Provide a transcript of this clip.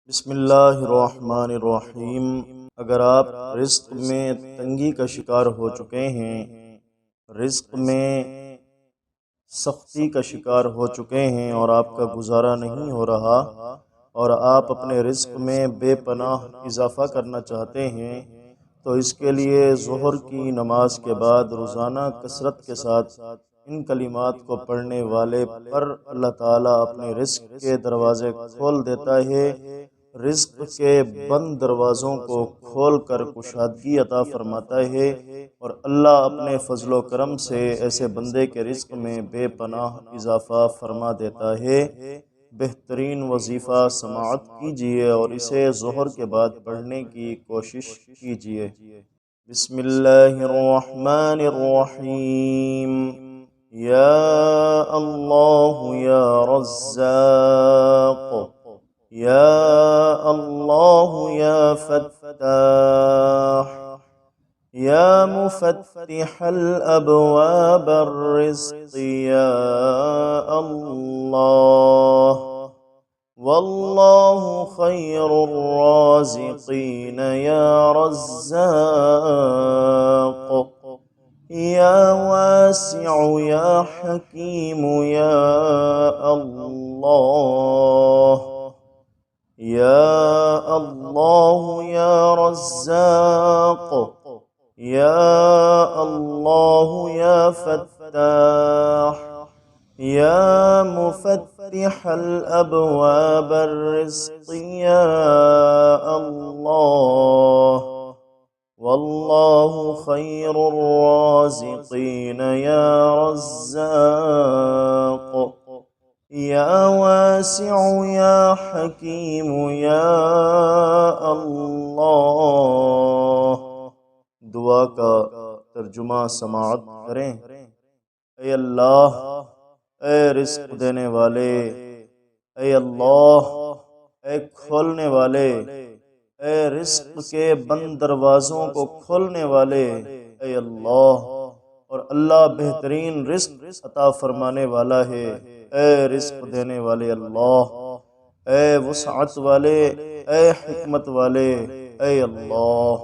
بسم اللہ الرحمن الرحیم۔ اگر آپ رزق میں تنگی کا شکار ہو چکے ہیں، رزق میں سختی کا شکار ہو چکے ہیں اور آپ کا گزارا نہیں ہو رہا اور آپ اپنے رزق میں بے پناہ اضافہ کرنا چاہتے ہیں، تو اس کے لیے ظہر کی نماز کے بعد روزانہ کثرت کے ساتھ ان کلمات کو پڑھنے والے پر اللہ تعالیٰ اپنے رزق کے دروازے کھول دیتا ہے، رزق کے بند دروازوں کو کھول کر کشادگی عطا فرماتا ہے، اور اللہ اپنے فضل و کرم سے ایسے بندے کے رزق میں بے پناہ اضافہ فرما دیتا ہے۔ بہترین وظیفہ سماعت کیجیے اور اسے ظہر کے بعد پڑھنے کی کوشش کیجیے۔ بسم اللہ الرحمن الرحیم۔ یا اللہ یا رزاق، یا اللہ یا فتاح، یا مفتح الابواب الرزق یا اللہ، واللہ خیر الرازقین یا رزاق، یا واسع یا حکیم یا اللہ، یا اللہ یا رزاق، یا اللہ یا فتاح، یا مفتح الابواب الرزق یا اللہ، واللہ خیر الرازقین یا رزاق، یا واسع یا حکیم یا اللہ۔ دعا کا ترجمہ سماعت کریں۔ اے اللہ، اے رزق دینے والے، اے اللہ، اے کھولنے والے، اے رزق کے بند دروازوں کو کھولنے والے، اے اللہ، اور اللہ بہترین رزق عطا فرمانے والا ہے۔ اے رزق دینے والے اللہ، اے وسعت والے، اے حکمت والے، اے اللہ۔